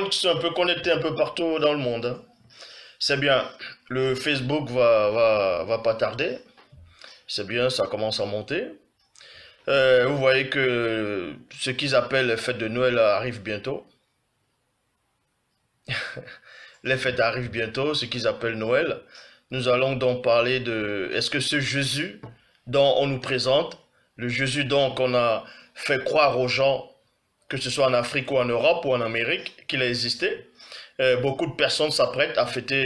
monde qui sont un peu connectés un peu partout dans le monde, hein. C'est bien, le Facebook va pas tarder. C'est bien, ça commence à monter. Vous voyez que ce qu'ils appellent les fêtes de Noël arrivent bientôt. Les fêtes arrivent bientôt, ce qu'ils appellent Noël. Nous allons donc parler de... Est-ce que ce Jésus dont on nous présente, le Jésus dont on a fait croire aux gens, que ce soit en Afrique ou en Europe ou en Amérique, qu'il a existé, beaucoup de personnes s'apprêtent à fêter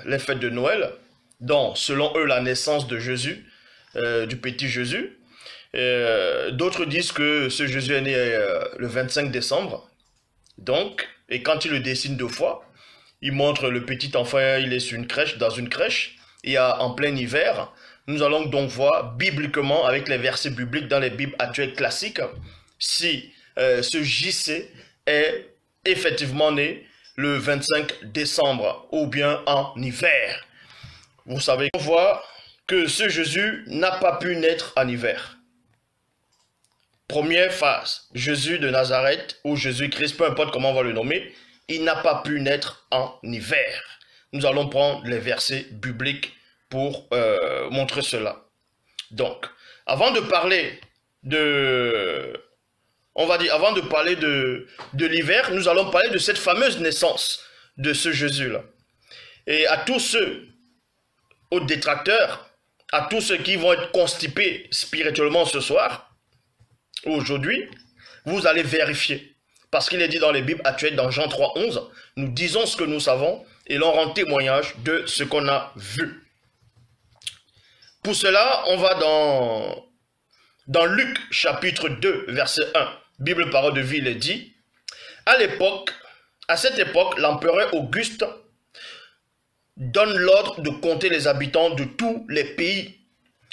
les fêtes de Noël, dont, selon eux, la naissance de Jésus, du petit Jésus. D'autres disent que ce Jésus est né le 25 décembre. Donc, et quand il le dessine deux fois, il montre le petit enfant, il est sur une crèche, dans une crèche, et en plein hiver. Nous allons donc voir bibliquement, avec les versets bibliques dans les Bibles actuelles classiques, si ce JC est effectivement né le 25 décembre ou bien en hiver. Vous savez, on voit que ce Jésus n'a pas pu naître en hiver. Première phase, Jésus de Nazareth ou Jésus-Christ, peu importe comment on va le nommer, il n'a pas pu naître en hiver. Nous allons prendre les versets bibliques pour montrer cela. Donc, avant de parler de... On va dire, avant de parler de l'hiver, nous allons parler de cette fameuse naissance de ce Jésus-là. Et à tous ceux, aux détracteurs, à tous ceux qui vont être constipés spirituellement ce soir, aujourd'hui, vous allez vérifier. Parce qu'il est dit dans les Bibles actuelles, dans Jean 3,11, nous disons ce que nous savons et l'on rend témoignage de ce qu'on a vu. Pour cela, on va dans Luc chapitre 2, verset 1. Bible parole de vie, il est dit, à cette époque, l'empereur Auguste donne l'ordre de compter les habitants de tous les pays.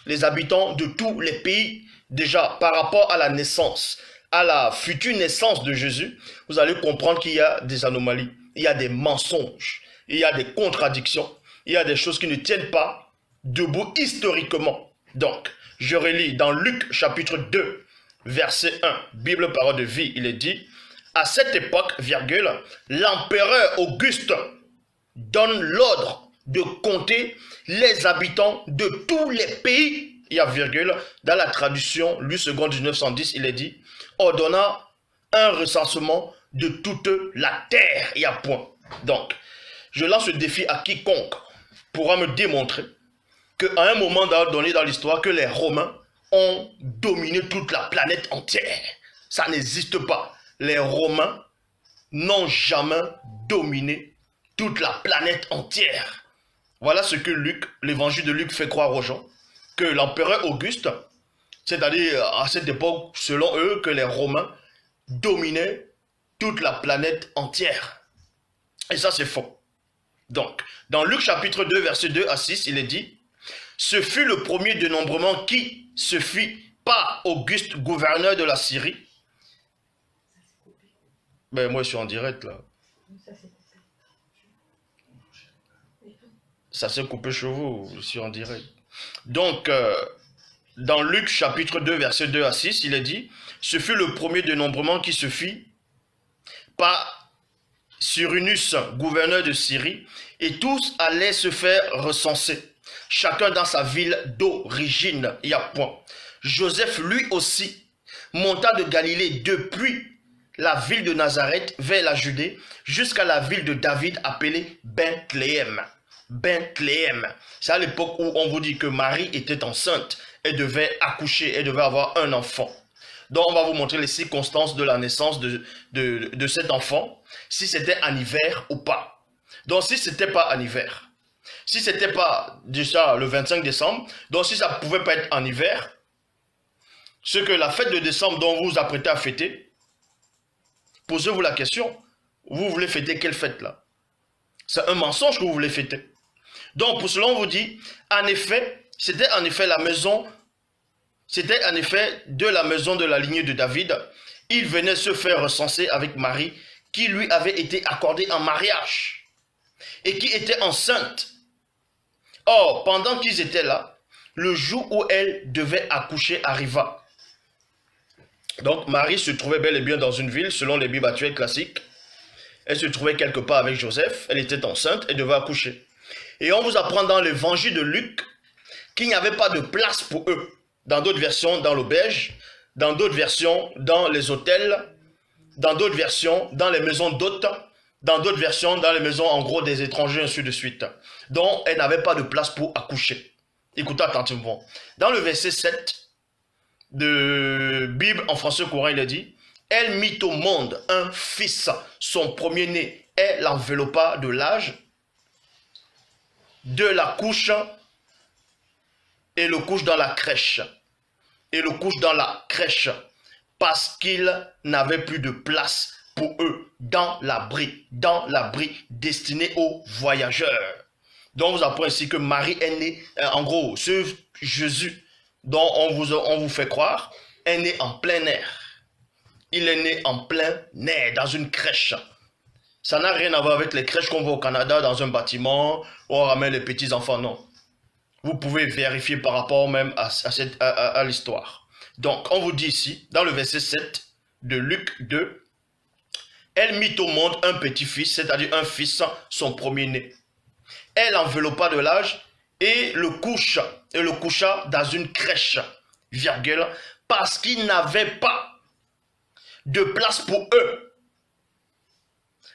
Les habitants de tous les pays, déjà par rapport à la naissance, à la future naissance de Jésus, vous allez comprendre qu'il y a des anomalies, il y a des mensonges, il y a des contradictions, il y a des choses qui ne tiennent pas debout historiquement. Donc, je relis dans Luc chapitre 2, verset 1, Bible parole de vie, il est dit, à cette époque, virgule, l'empereur Auguste donne l'ordre de compter les habitants de tous les pays. Il y a virgule, dans la traduction, Louis II 1910, il est dit, ordonna un recensement de toute la terre. Il y a point. Donc, je lance le défi à quiconque pourra me démontrer qu'à un moment donné dans l'histoire, que les Romains ont dominé toute la planète entière. Ça n'existe pas. Les Romains n'ont jamais dominé toute la planète entière. Voilà ce que Luc, l'évangile de Luc fait croire aux gens. Que l'empereur Auguste, c'est-à-dire à cette époque, selon eux, que les Romains dominaient toute la planète entière. Et ça, c'est faux. Donc, dans Luc chapitre 2, verset 2 à 6, il est dit, ce fut le premier dénombrement qui se fit par Auguste, gouverneur de la Syrie. Ben, moi, je suis en direct, là. Ça s'est coupé chez vous, je suis en direct. Donc, dans Luc chapitre 2, verset 2 à 6, il est dit, ce fut le premier dénombrement qui se fit par Cyrenius, gouverneur de Syrie, et tous allaient se faire recenser, chacun dans sa ville d'origine. Il y a point. Joseph, lui aussi, monta de Galilée depuis la ville de Nazareth vers la Judée, jusqu'à la ville de David appelée Bethléem. Bethléem. C'est à l'époque où on vous dit que Marie était enceinte. Elle devait accoucher, elle devait avoir un enfant. Donc on va vous montrer les circonstances de la naissance de cet enfant, si c'était en hiver ou pas. Donc si ce n'était pas en hiver, si ce n'était pas déjà le 25 décembre, donc si ça ne pouvait pas être en hiver, ce que la fête de décembre dont vous vous apprêtez à fêter, posez-vous la question, vous voulez fêter quelle fête là? C'est un mensonge que vous voulez fêter. Donc, pour cela, on vous dit, en effet, c'était en effet la maison, c'était en effet de la maison de la lignée de David. Il venait se faire recenser avec Marie, qui lui avait été accordée en mariage, et qui était enceinte. Or, pendant qu'ils étaient là, le jour où elle devait accoucher arriva. Donc, Marie se trouvait bel et bien dans une ville, selon les Bibles actuelles classiques. Elle se trouvait quelque part avec Joseph, elle était enceinte, elle devait accoucher. Et on vous apprend dans l'évangile de Luc qu'il n'y avait pas de place pour eux. Dans d'autres versions, dans l'auberge, dans d'autres versions, dans les hôtels, dans d'autres versions, dans les maisons d'hôtes, dans d'autres versions, dans les maisons en gros des étrangers, ainsi de suite. Donc, elle n'avait pas de place pour accoucher. Écoutez attentivement. Dans le verset 7 de Bible en français courant, il est dit, elle mit au monde un fils, son premier-né, elle l'enveloppa de l'âge, de la couche, et le couche dans la crèche. Et le couche dans la crèche, parce qu'il n'avait plus de place pour eux dans l'abri destiné aux voyageurs. Donc vous apprenez ici que Marie est née, en gros, ce Jésus dont on vous fait croire, est né en plein air. Il est né en plein air, dans une crèche. Ça n'a rien à voir avec les crèches qu'on voit au Canada, dans un bâtiment, où on ramène les petits enfants, non. Vous pouvez vérifier par rapport même à l'histoire. Donc, on vous dit ici, dans le verset 7 de Luc 2, elle mit au monde un petit-fils, c'est-à-dire un fils, son premier-né. Elle enveloppa de l'âge et le coucha dans une crèche, virgule, parce qu'il n'avait pas de place pour eux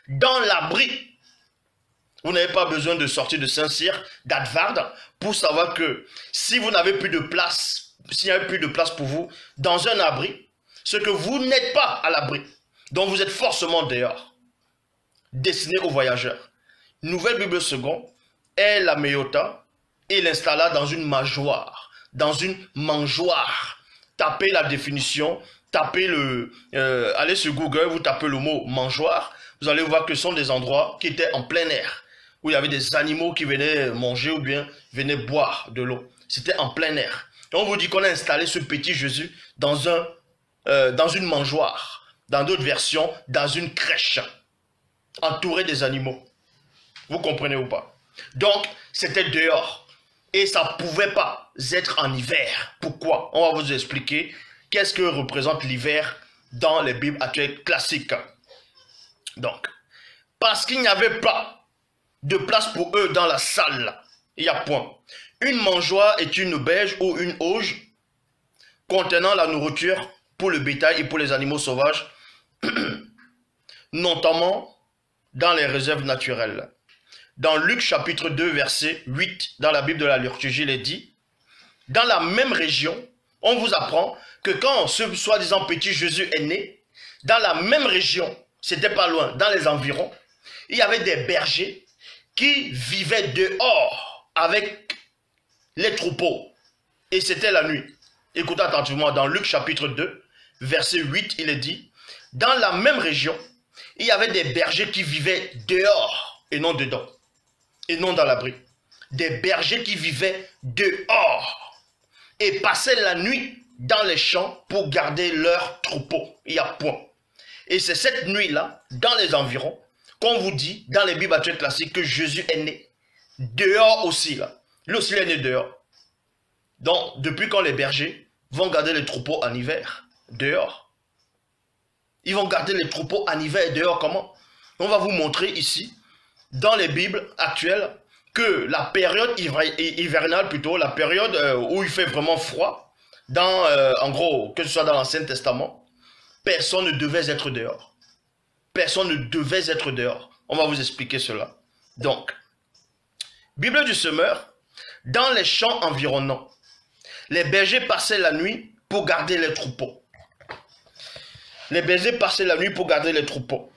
dans l'abri. Vous n'avez pas besoin de sortir de Saint-Cyr, d'Advard, pour savoir que si vous n'avez plus de place, s'il n'y a plus de place pour vous dans un abri, c'est que vous n'êtes pas à l'abri. Donc vous êtes forcément dehors, destiné aux voyageurs. Nouvelle Bible seconde, elle la meillota et l'installa dans une mangeoire. Dans une mangeoire. Tapez la définition, tapez allez sur Google, vous tapez le mot mangeoire, vous allez voir que ce sont des endroits qui étaient en plein air, où il y avait des animaux qui venaient manger ou bien venaient boire de l'eau. C'était en plein air. Et on vous dit qu'on a installé ce petit Jésus dans une mangeoire, dans d'autres versions, dans une crèche, entouré des animaux. Vous comprenez ou pas? Donc, c'était dehors. Et ça ne pouvait pas être en hiver. Pourquoi? On va vous expliquer qu'est-ce que représente l'hiver dans les Bibles actuelles classiques. Donc, parce qu'il n'y avait pas de place pour eux dans la salle, il y a point. Une mangeoire est une auberge ou une auge contenant la nourriture pour le bétail et pour les animaux sauvages, notamment dans les réserves naturelles. Dans Luc chapitre 2, verset 8, dans la Bible de la liturgie, il est dit, dans la même région, on vous apprend que quand ce soi-disant petit Jésus est né, dans la même région, c'était pas loin, dans les environs, il y avait des bergers qui vivaient dehors avec les troupeaux. Et c'était la nuit. Écoutez attentivement, dans Luc chapitre 2, verset 8, il est dit, dans la même région, il y avait des bergers qui vivaient dehors et non dedans. Et non dans l'abri. Des bergers qui vivaient dehors et passaient la nuit dans les champs pour garder leurs troupeaux. Il y a point. Et c'est cette nuit-là, dans les environs, qu'on vous dit, dans les Bibles actuelles classiques, que Jésus est né. Dehors aussi, là. Lui aussi, il est né dehors. Donc, depuis quand les bergers vont garder les troupeaux en hiver? Dehors. Ils vont garder les troupeaux en hiver dehors, comment? On va vous montrer ici, dans les Bibles actuelles, que la période hivernale, plutôt, la période où il fait vraiment froid, en gros, que ce soit dans l'Ancien Testament, personne ne devait être dehors. Personne ne devait être dehors. On va vous expliquer cela. Donc, Bible du semeur, dans les champs environnants, les bergers passaient la nuit pour garder les troupeaux. Les bergers passaient la nuit pour garder les troupeaux.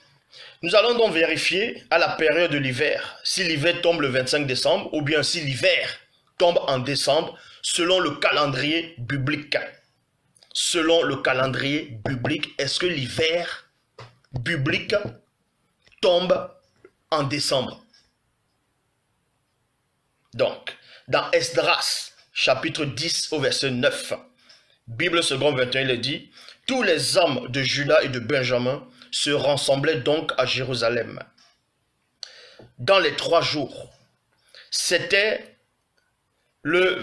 Nous allons donc vérifier à la période de l'hiver, si l'hiver tombe le 25 décembre ou bien si l'hiver tombe en décembre selon le calendrier biblique. Selon le calendrier biblique, est-ce que l'hiver biblique tombe en décembre? Donc, dans Esdras, chapitre 10 au verset 9, Bible seconde 21, il est dit, tous les hommes de Juda et de Benjamin se rassemblaient donc à Jérusalem. Dans les 3 jours, c'était le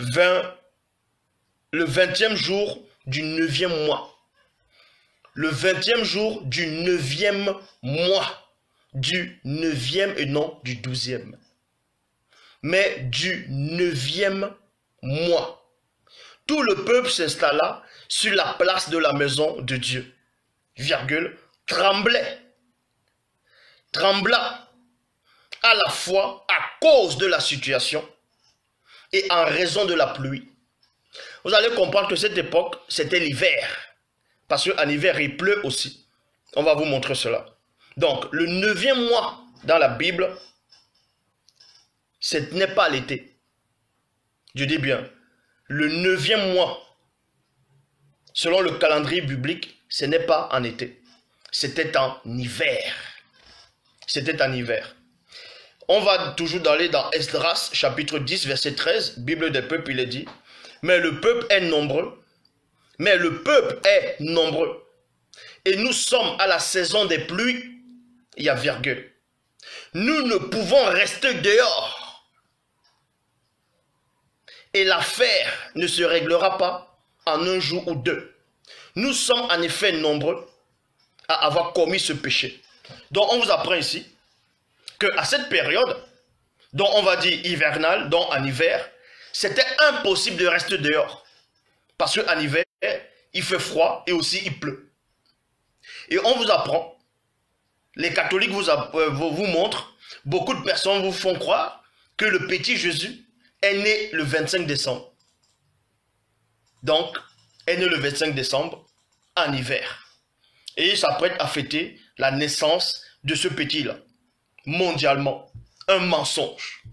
20e jour du 9e mois. Le 20e jour du 9e mois. du 9e et non du 12e, mais du 9e mois. Tout le peuple s'installa sur la place de la maison de Dieu, virgule, trembla à la fois à cause de la situation et en raison de la pluie. Vous allez comprendre que cette époque, c'était l'hiver, parce qu'en hiver, il pleut aussi. On va vous montrer cela. Donc, le 9e mois dans la Bible, ce n'est pas l'été. Je dis bien, le 9e mois, selon le calendrier biblique, ce n'est pas en été. C'était en hiver. C'était en hiver. On va toujours aller dans Esdras, chapitre 10, verset 13, Bible des peuples, il est dit, mais le peuple est nombreux, et nous sommes à la saison des pluies, il y a virgule. Nous ne pouvons rester dehors. Et l'affaire ne se réglera pas en un jour ou deux. Nous sommes en effet nombreux à avoir commis ce péché. Donc on vous apprend ici qu'à cette période, dont on va dire hivernale, donc en hiver, c'était impossible de rester dehors. Parce qu'en hiver, il fait froid et aussi il pleut. Et on vous apprend, les catholiques vous montrent, beaucoup de personnes vous font croire que le petit Jésus est né le 25 décembre. Donc, est né le 25 décembre en hiver. Et il s'apprête à fêter la naissance de ce petit-là, mondialement. Un mensonge.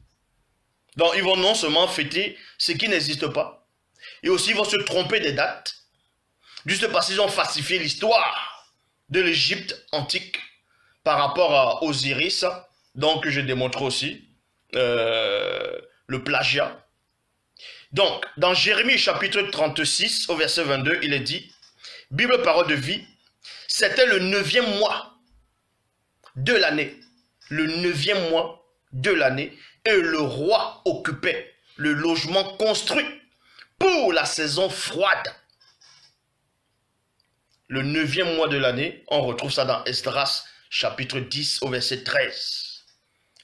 Donc, ils vont non seulement fêter ce qui n'existe pas, et aussi ils vont se tromper des dates, juste parce qu'ils ont falsifié l'histoire de l'Égypte antique par rapport à Osiris, donc je démontre aussi le plagiat. Donc, dans Jérémie chapitre 36, au verset 22, il est dit, Bible parole de vie, c'était le 9e mois de l'année. Le 9e mois de l'année, et le roi occupait le logement construit pour la saison froide. Le 9e mois de l'année, on retrouve ça dans Esdras, chapitre 10, au verset 13.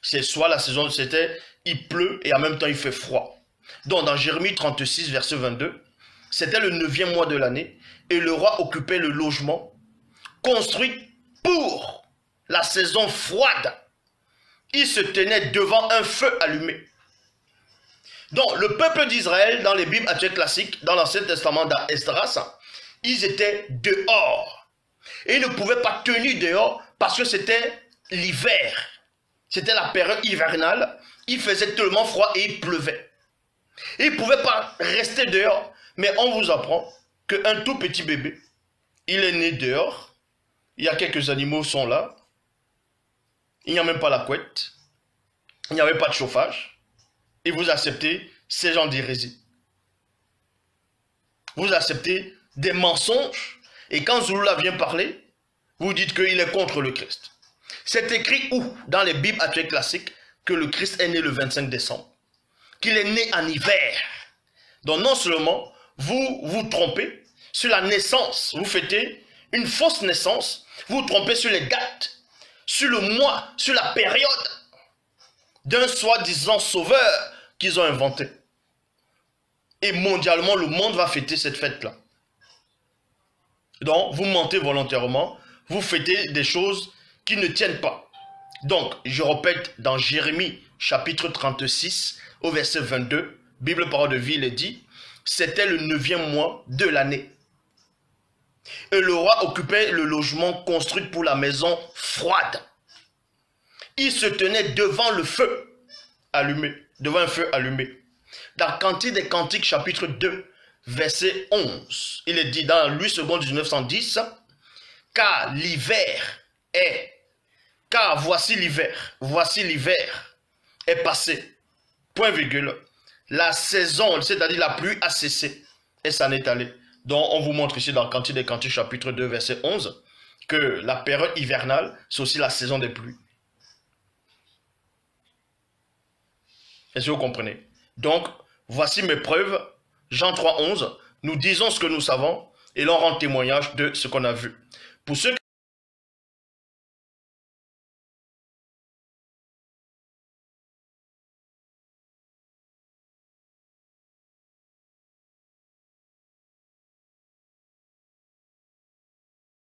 C'est soit la saison, c'était, il pleut et en même temps il fait froid. Donc dans Jérémie 36, verset 22, c'était le 9e mois de l'année, et le roi occupait le logement construit pour la saison froide. Il se tenait devant un feu allumé. Donc, le peuple d'Israël, dans les Bibles actuelles classiques, dans l'Ancien Testament, dans Esdras, ils étaient dehors. Et ils ne pouvaient pas tenir dehors parce que c'était l'hiver. C'était la période hivernale. Il faisait tellement froid et il pleuvait. Et ils ne pouvaient pas rester dehors. Mais on vous apprend qu'un tout petit bébé, il est né dehors. Il y a quelques animaux qui sont là. Il n'y a même pas la couette. Il n'y avait pas de chauffage. Et vous acceptez ces gens d'hérésie. Vous acceptez des mensonges. Et quand Zulula vient parler, vous dites qu'il est contre le Christ. C'est écrit où, dans les Bibles actuelles classiques, que le Christ est né le 25 décembre. Qu'il est né en hiver. Donc non seulement vous vous trompez sur la naissance, vous fêtez une fausse naissance, vous vous trompez sur les dates, sur le mois, sur la période d'un soi-disant sauveur qu'ils ont inventé. Et mondialement, le monde va fêter cette fête-là. Donc, vous mentez volontairement, vous fêtez des choses qui ne tiennent pas. Donc, je répète, dans Jérémie, chapitre 36, au verset 22, Bible parole de vie, il est dit, c'était le 9e mois de l'année. Et le roi occupait le logement construit pour la maison froide. Il se tenait devant le feu allumé, devant un feu allumé. Dans Cantique des Cantiques, chapitre 2, verset 11, il est dit dans Louis II 1910, car voici l'hiver est passé, point virgule, la saison, c'est-à-dire la pluie a cessé et s'en est allée. Donc on vous montre ici dans Cantique des Cantiques, chapitre 2, verset 11, que la période hivernale, c'est aussi la saison des pluies. Est-ce que vous comprenez? Donc, voici mes preuves. Jean 3, 11. Nous disons ce que nous savons et l'on rend témoignage de ce qu'on a vu. Pour ceux